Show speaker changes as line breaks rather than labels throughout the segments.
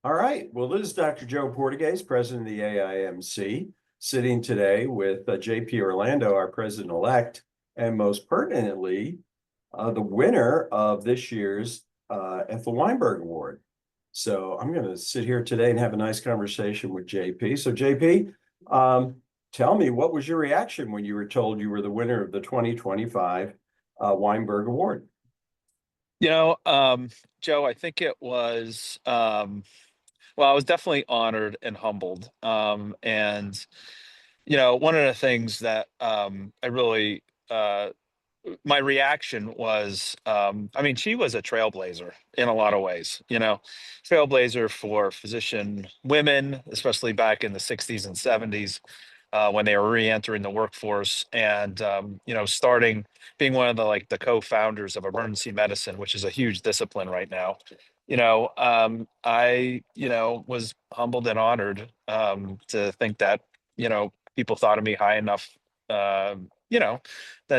All right. Well, this is Dr. Joe Portoghese, president of the AIMC, sitting today with JP Orlando, our president-elect, and most pertinently, the winner of this year's Ethel Weinberg Award. So I'm going to sit here today and have a nice conversation with JP. So JP, tell me, what was your reaction when you were told you were the winner of the 2025 Weinberg Award?
You know, um, Joe, I think it was, well, I was definitely honored and humbled. One of the things that I really, my reaction was, I mean, she was a trailblazer in a lot of ways, trailblazer for physician women, especially back in the 60s and 70s, when they were re-entering the workforce and, starting being one of the co-founders of emergency medicine, which is a huge discipline right now. I was humbled and honored to think that, people thought of me high enough, that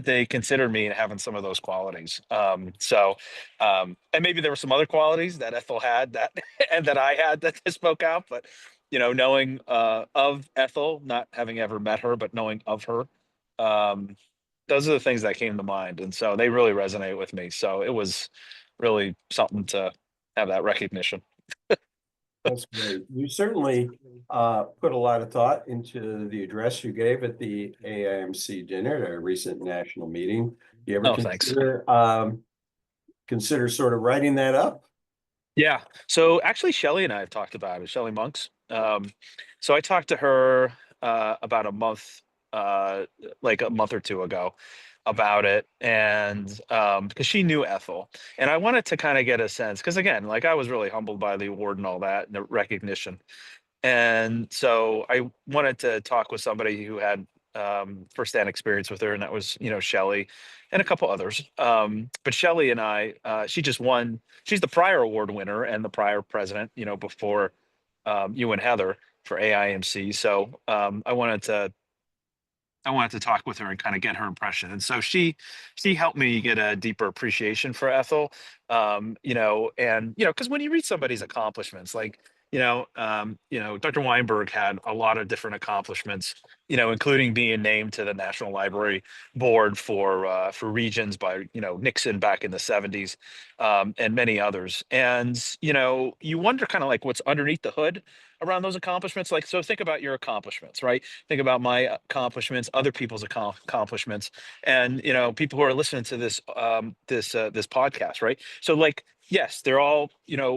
they considered me and having some of those qualities. And maybe there were some other qualities that Ethel had that and that I had that spoke out, but knowing of Ethel, not having ever met her, but knowing of her, um, those are the things that came to mind, and so they really resonate with me. So it was really something to have that recognition.
That's great. You certainly put a lot of thought into the address you gave at the AIMC dinner at our recent national meeting. You ever
Oh, thanks.
consider sort of writing that up?
Yeah. So actually, Shelly and I have talked about it. Shelly Monks. So I talked to her about like a month or two ago, about it, and because she knew Ethel, and I wanted to kind of get a sense, because again, like I was really humbled by the award and all that, and the recognition, and so I wanted to talk with somebody who had firsthand experience with her, and that was, Shelley and a couple others. But Shelley and I, she just won. She's the prior award winner and the prior president, before you and Heather for AIMC. So I wanted to talk with her and kind of get her impression. And so she helped me get a deeper appreciation for Ethel. And because when you read somebody's accomplishments, like Dr. Weinberg had a lot of different accomplishments, including being named to the National Library Board for regions by Nixon back in the 70s, and many others. And you wonder kind of like what's underneath the hood around those accomplishments. Like, so think about your accomplishments, right? Think about my accomplishments, other people's accomplishments, and people who are listening to this podcast, right? So like, yes, they're all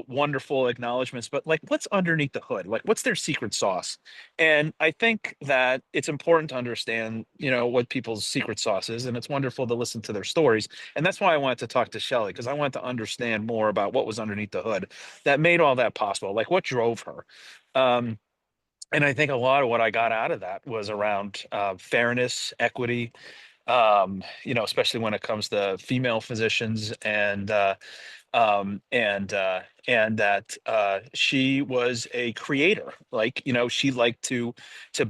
wonderful acknowledgments, but like, what's underneath the hood? Like, what's their secret sauce? And I think that it's important to understand what people's secret sauce is, and it's wonderful to listen to their stories. And that's why I wanted to talk to Shelley, because I wanted to understand more about what was underneath the hood that made all that possible. Like, what drove her? Um, and I think a lot of what I got out of that was around fairness, equity, especially when it comes to female physicians, and that she was a creator. Like, she liked to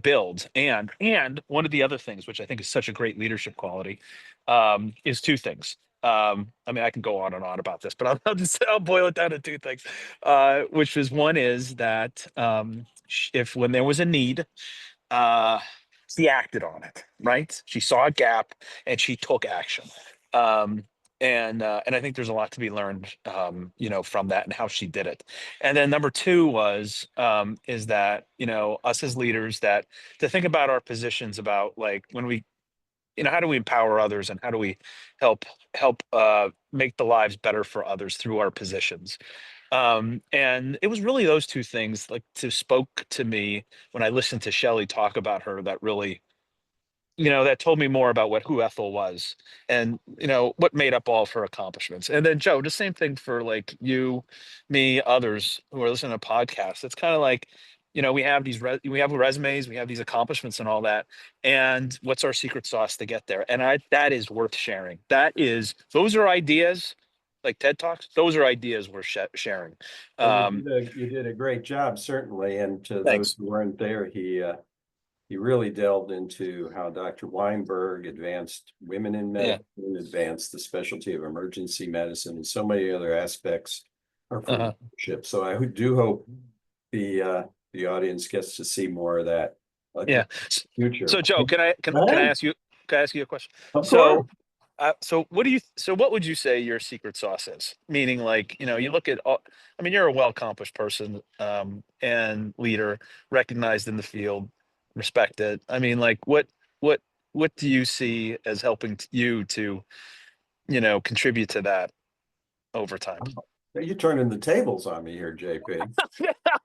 build. And one of the other things, which I think is such a great leadership quality, is two things. I mean, I can go on and on about this, but I'll boil it down to two things. Which is, one is that if when there was a need, uh, she acted on it, right? She saw a gap and she took action. Um, and I think there's a lot to be learned, from that and how she did it. And then number two is that, us as leaders, that to think about our positions, about like when we, how do we empower others, and how do we help make the lives better for others through our positions. And it was really those two things, like, to spoke to me when I listened to Shelley talk about her, that really, that told me more about who Ethel was, and what made up all of her accomplishments. And then, Joe, the same thing for like you, me, others who are listening to podcasts. It's kind of like, we have we have resumes, we have these accomplishments and all that, and what's our secret sauce to get there? And that is worth sharing. Those are ideas, like TED Talks. Those are ideas worth sharing.
Well,
Um,
you did a great job, certainly. And to those
Thanks.
who weren't there, he really delved into how Dr. Weinberg advanced women in
Yeah.
medicine, advanced the specialty of emergency medicine, and so many other aspects of her
Uh-huh.
leadership. So I do hope the audience gets to see more of that.
Yeah.
Future.
So Joe, can I
Hey,
ask you, a question?
of course.
So what would you say your secret sauce is? Meaning, like, you look at all, I mean, you're a well-accomplished person, and leader, recognized in the field, respected. I mean, like, what what do you see as helping you to, contribute to that over time?
You're turning the tables on me here, JP.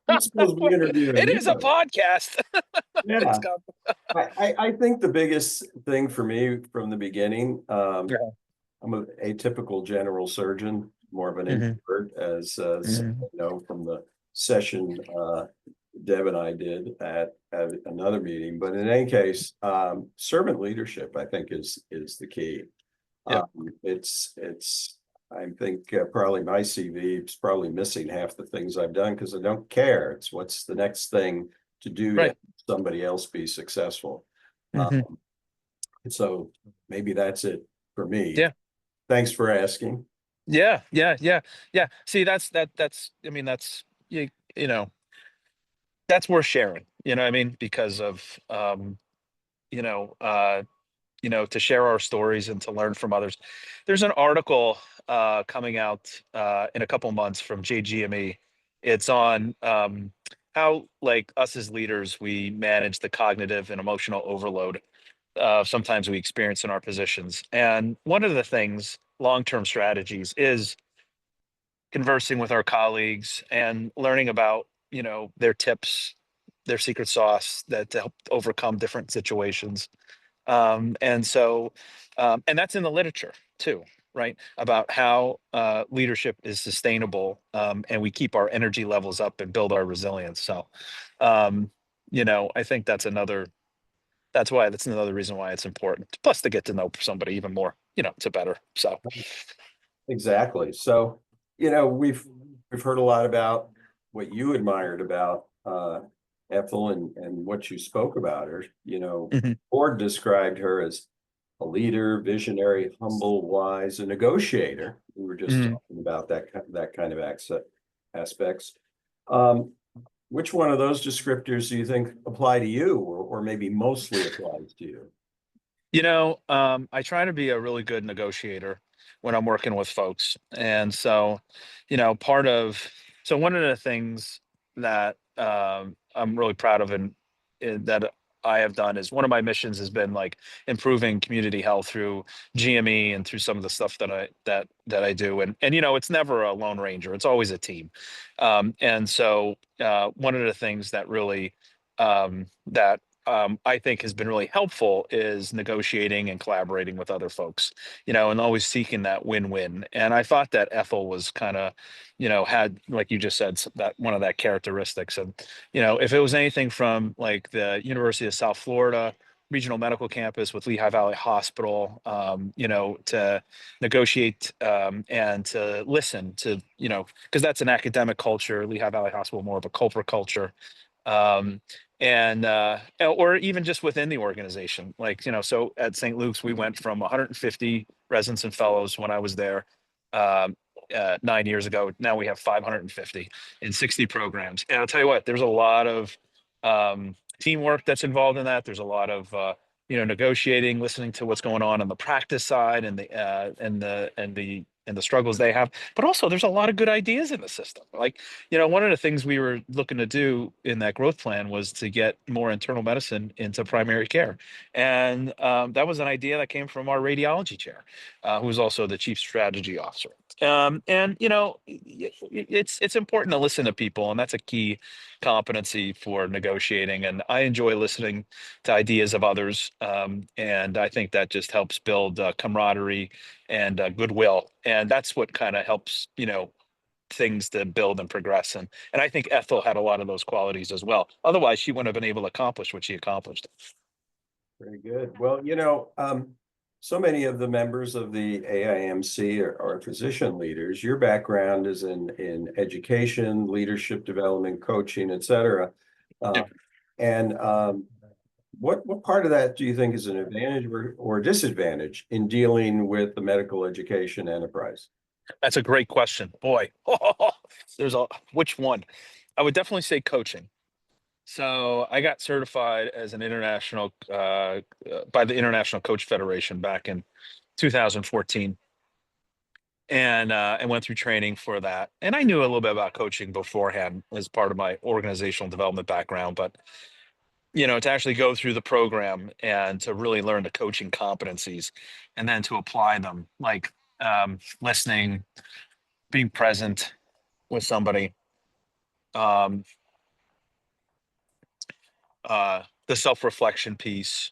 I'm supposed to be interviewing
It is a
you.
podcast. It's
Yeah.
got,
I think the biggest thing for me from the beginning,
yeah.
I'm a atypical general surgeon, more of an
Hmm.
introvert, as
Hmm.
you know from the session Deb and I did at another meeting. But in any case, servant leadership, I think, is the key.
Yep.
It's I think probably my CV is probably missing half the things I've done because I don't care. It's what's the next thing to do to
Right.
help somebody else be successful.
Hmm.
So maybe that's it for me.
Yeah.
Thanks for asking.
Yeah, yeah, yeah, yeah. See, that's I mean, you know, that's worth sharing. You know what I mean? Because of you know, uh, to share our stories and to learn from others. There's an article coming out in a couple months from JGME. It's on how, like, us as leaders, we manage the cognitive and emotional overload sometimes we experience in our positions. And one of the things, long-term strategies, is conversing with our colleagues and learning about, their tips, their secret sauce that to help overcome different situations. And that's in the literature too, right? About how leadership is sustainable, and we keep our energy levels up and build our resilience. So, um, I think that's another reason why it's important. Plus, to get to know somebody even more, to better. So,
Exactly. So, we've heard a lot about what you admired about Ethel and what you spoke about her.
mhm,
Ford described her as a leader, visionary, humble, wise, a negotiator. We were just
mhm.
talking about that kind of aspects. Um, which one of those descriptors do you think apply to you, or maybe mostly applies to you?
I try to be a really good negotiator when I'm working with folks. And so, part of so one of the things that I'm really proud of, and that I have done, is one of my missions has been, like, improving community health through GME and through some of the stuff that I do. And it's never a lone ranger; it's always a team. And so, one of the things that really that I think has been really helpful is negotiating and collaborating with other folks, and always seeking that win-win. And I thought that Ethel was kind of, had, like you just said, that one of that characteristics. And, if it was anything from, like, the University of South Florida regional medical campus with Lehigh Valley Hospital, to negotiate, and to listen to, because that's an academic culture, Lehigh Valley Hospital more of a corporate culture. Um, and or even just within the organization, like, so at St. Luke's, we went from 150 residents and fellows when I was there, um, 9 years ago. Now we have 550 in 60 programs. And I'll tell you what, there's a lot of teamwork that's involved in that. There's a lot of negotiating, listening to what's going on the practice side, and the struggles they have. But also, there's a lot of good ideas in the system. Like, one of the things we were looking to do in that growth plan was to get more internal medicine into primary care. And that was an idea that came from our radiology chair, who was also the chief strategy officer. And it's important to listen to people, and that's a key competency for negotiating. And I enjoy listening to ideas of others, and I think that just helps build camaraderie and goodwill, and that's what kind of helps, things to build and progress. And I think Ethel had a lot of those qualities as well. Otherwise, she wouldn't have been able to accomplish what she accomplished.
Very good. Well, so many of the members of the AIMC are physician leaders. Your background is in education, leadership development, coaching, et cetera. Uh, and what part of that do you think is an advantage or disadvantage in dealing with the medical education enterprise?
That's a great question, boy. There's a which one? I would definitely say coaching. So I got certified as an international by the International Coach Federation back in 2014, and went through training for that. And I knew a little bit about coaching beforehand as part of my organizational development background, but to actually go through the program and to really learn the coaching competencies, and then to apply them, like listening, being present with somebody, um, the self-reflection piece,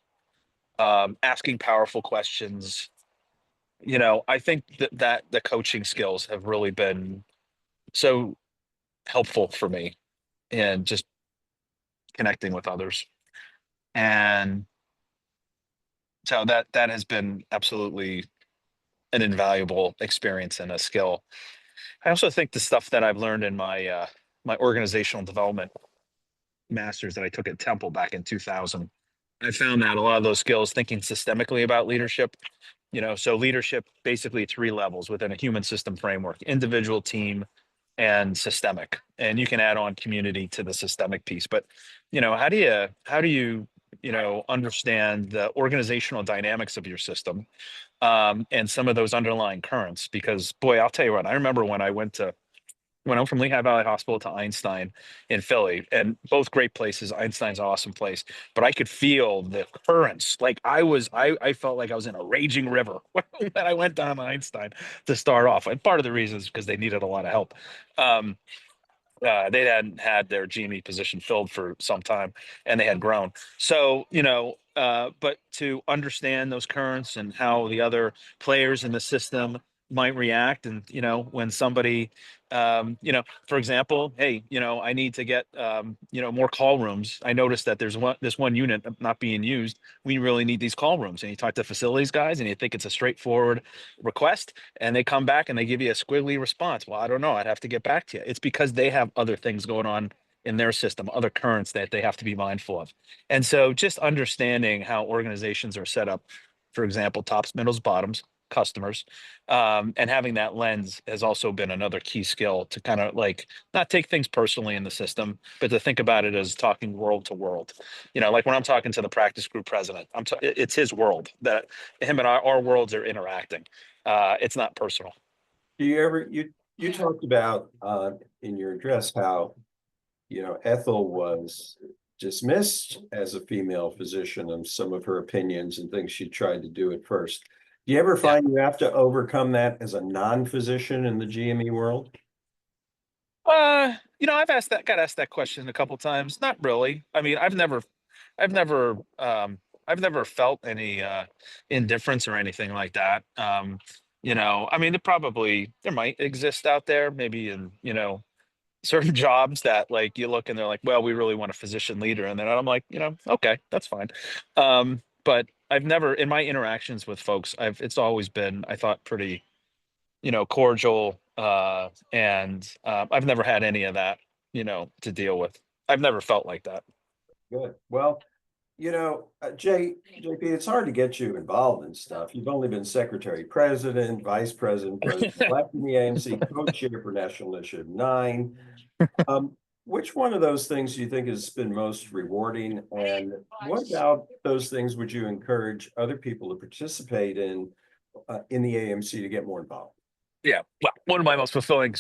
asking powerful questions. I think that the coaching skills have really been so helpful for me in just connecting with others. And so that has been absolutely an invaluable experience and a skill. I also think the stuff that I've learned in my organizational development masters that I took at Temple back in 2000, I found that a lot of those skills, thinking systemically about leadership, so leadership basically three levels within a human system framework: individual, team, and systemic. And you can add on community to the systemic piece. But how do you understand the organizational dynamics of your system, and some of those underlying currents? Because boy, I'll tell you what, I remember when I went from Lehigh Valley Hospital to Einstein in Philly, and both great places. Einstein's an awesome place, but I could feel the currents. Like I felt like I was in a raging river when I went down to Einstein to start off. And part of the reason is because they needed a lot of help. Um, they hadn't had their GME position filled for some time, and they had grown. So, but to understand those currents and how the other players in the system might react, and when somebody, for example, hey, I need to get more call rooms. I noticed that there's this one unit not being used. We really need these call rooms. And you talk to facilities guys, and you think it's a straightforward request, and they come back and they give you a squiggly response. Well, I don't know. I'd have to get back to you. It's because they have other things going on in their system, other currents that they have to be mindful of. And so just understanding how organizations are set up, for example, tops, middles, bottoms, customers, and having that lens has also been another key skill to kind of like not take things personally in the system, but to think about it as talking world to world. Like when I'm talking to the practice group president, it's his world that him and our worlds are interacting. It's not personal.
Do you ever, you talked about in your address how, Ethel was dismissed as a female physician and some of her opinions and things she tried to do at first. Do you ever
Yeah.
find you have to overcome that as a non-physician in the GME world?
Got asked that question a couple times. Not really. I mean, I've never, I've never felt any indifference or anything like that. I mean, there might exist out there, maybe in certain jobs that like you look and they're like, well, we really want a physician leader, and then I'm like, okay, that's fine. But I've never, in my interactions with folks, it's always been, I thought, pretty cordial, and I've never had any of that, to deal with. I've never felt like that.
Good. Well, JP, it's hard to get you involved in stuff. You've only been secretary president, vice president, president-elect in the AMC, co-chair for National Initiative 9. Which one of those things do you think has been most rewarding? And what about those things would you encourage other people to participate in the AMC to get more involved?
Yeah, well, one of my most fulfilling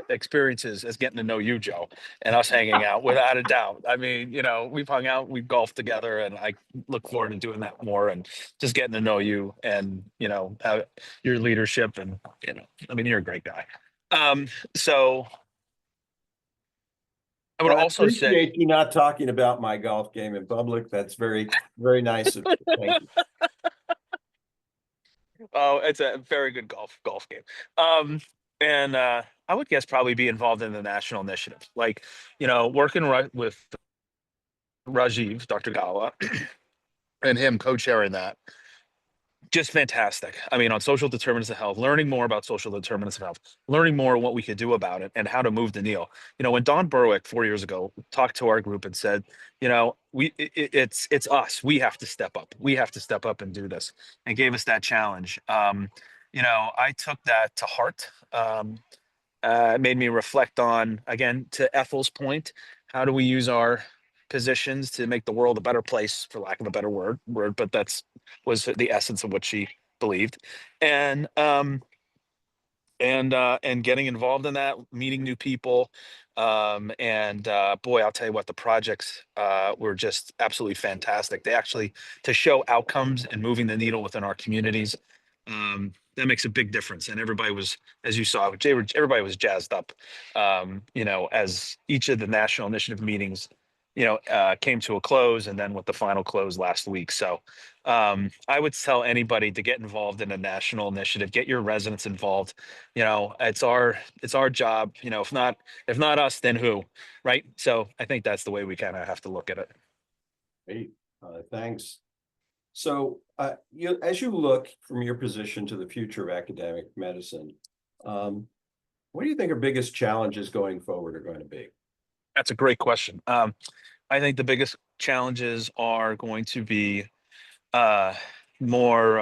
experiences is getting to know you, Joe, and us hanging out, without a doubt. I mean, we've hung out, we've golfed together, and I look forward to doing that more, and just getting to know you, and how your leadership, and I mean, you're a great guy. So I would
Well, I
also say,
appreciate you not talking about my golf game in public. That's very, very nice of you. Thank you.
oh, it's a very good golf game. And I would guess probably be involved in the national initiative, like working with Rajiv, Dr. Gala, and him co-chairing that. Just fantastic. I mean, on social determinants of health, learning more about social determinants of health, learning more what we could do about it, and how to move the needle. When Don Berwick 4 years ago talked to our group and said, it's us. We have to step up. We have to step up and do this, and gave us that challenge. I took that to heart. It made me reflect on, again, to Ethel's point, how do we use our positions to make the world a better place, for lack of a better word, but that's was the essence of what she believed. And and getting involved in that, meeting new people. And boy, I'll tell you what, the projects were just absolutely fantastic. They actually, to show outcomes and moving the needle within our communities, that makes a big difference. And everybody was, as you saw, everybody was jazzed up, as each of the national initiative meetings, came to a close, and then with the final close last week. So I would tell anybody to get involved in a national initiative, get your residents involved. It's our job. If not us, then who? Right? So I think that's the way we kind of have to look at it.
Great, thanks. So, as you look from your position to the future of academic medicine, what do you think our biggest challenges going forward are going to be?
That's a great question. I think the biggest challenges are going to be uh more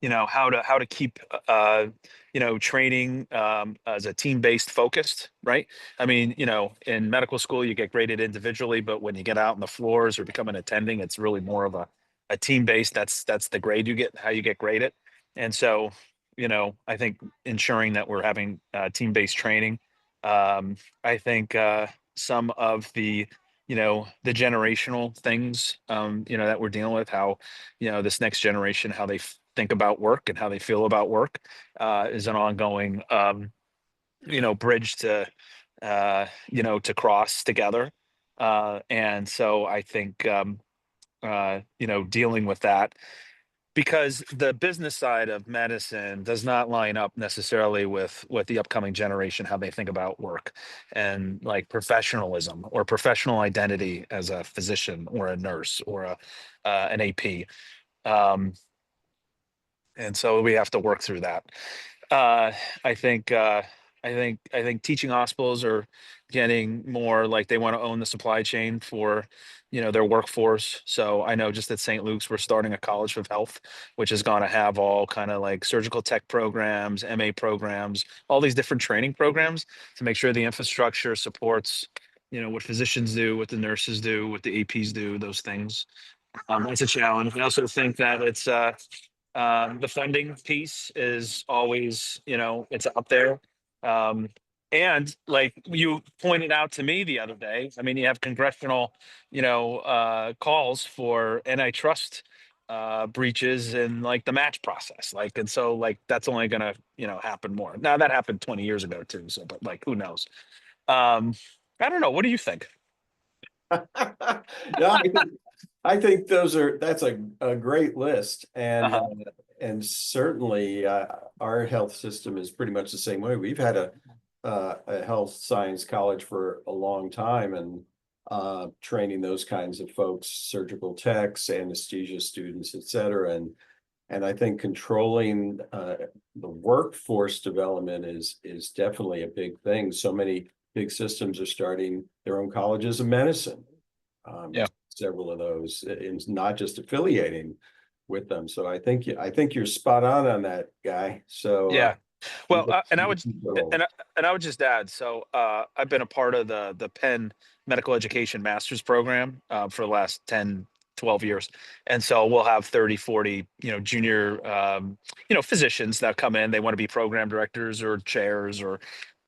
how to keep training as a team-based focused, right? I mean, in medical school you get graded individually, but when you get out on the floors or become an attending, it's really more of a team-based. That's the grade you get, how you get graded. And so, I think ensuring that we're having team-based training. I think some of the generational things, that we're dealing with, how this next generation, how they think about work and how they feel about work, is an ongoing bridge to cross together. And so I think dealing with that, because the business side of medicine does not line up necessarily with the upcoming generation, how they think about work and like professionalism or professional identity as a physician or a nurse or an AP. Um, and so we have to work through that. Uh, I think I think teaching hospitals are getting more like they want to own the supply chain for their workforce. So I know just at St. Luke's we're starting a College of Health, which is going to have all kind of like surgical tech programs, MA programs, all these different training programs to make sure the infrastructure supports what physicians do, what the nurses do, what the APs do, those things. It's a challenge. I also think that the funding piece is always, it's up there. Um, and like you pointed out to me the other day, I mean, you have congressional, calls for antitrust breaches and like the match process. Like, and so like that's only gonna, happen more. Now that happened 20 years ago too. So, but like, who knows? Um, I don't know. What do you think?
No, I think that's a great list,
Uh-huh.
and certainly our health system is pretty much the same way. We've had a health science college for a long time, and training those kinds of folks, surgical techs, anesthesia students, et cetera. And I think controlling the workforce development is definitely a big thing. So many big systems are starting their own colleges of medicine,
Yeah.
several of those, and not just affiliating with them. So I think you're spot on that, guy. So
Yeah.
I'm
Well,
glad
and I
you
would,
control.
and I would just add, so I've been a part of the Penn Medical Education Master's Program for the last 10, 12 years. And so we'll have 30, 40, junior, physicians that come in, they want to be program directors or chairs or,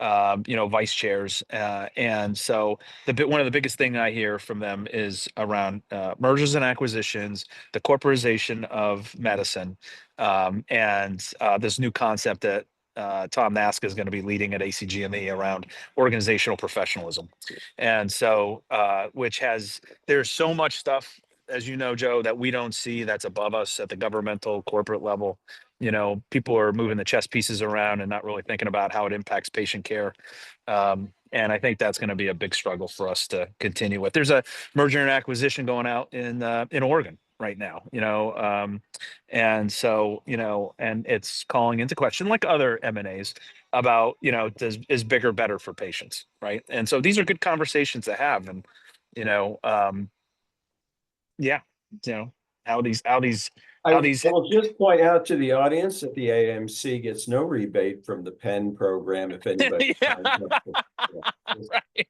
vice chairs. And so one of the biggest thing I hear from them is around mergers and acquisitions, the corporatization of medicine, and this new concept that Tom Naska is going to be leading at ACGME around organizational professionalism. And so, there's so much stuff, as you know, Joe, that we don't see that's above us at the governmental corporate level. People are moving the chess pieces around and not really thinking about how it impacts patient care. And I think that's going to be a big struggle for us to continue with. There's a merger and acquisition going out in Oregon right now, and so, and it's calling into question, like other M&As, about, is bigger better for patients, right? And so these are good conversations to have. And, you know, um, yeah, you know,
I
how these
will just point out to the audience that the AMC gets no rebate from the Penn program if anybody
yeah,
signs up. Yeah,
right.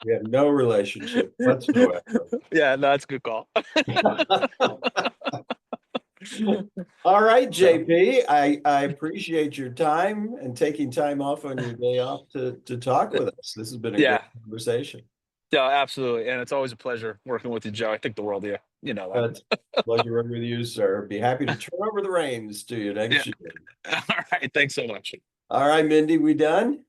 we have no relationship whatsoever.
Yeah, no, that's a good call.
All right,
So
JP, I appreciate your time and taking time off on your day off to talk with us. This has been a great
yeah,
conversation.
yeah, absolutely. And it's always a pleasure working with you, Joe. I think the world of you. You know that.
But pleasure working with you, sir. Be happy to turn over the reins to you
Yeah.
next year.
All right. Thanks so much.
All right, Mindy, we done?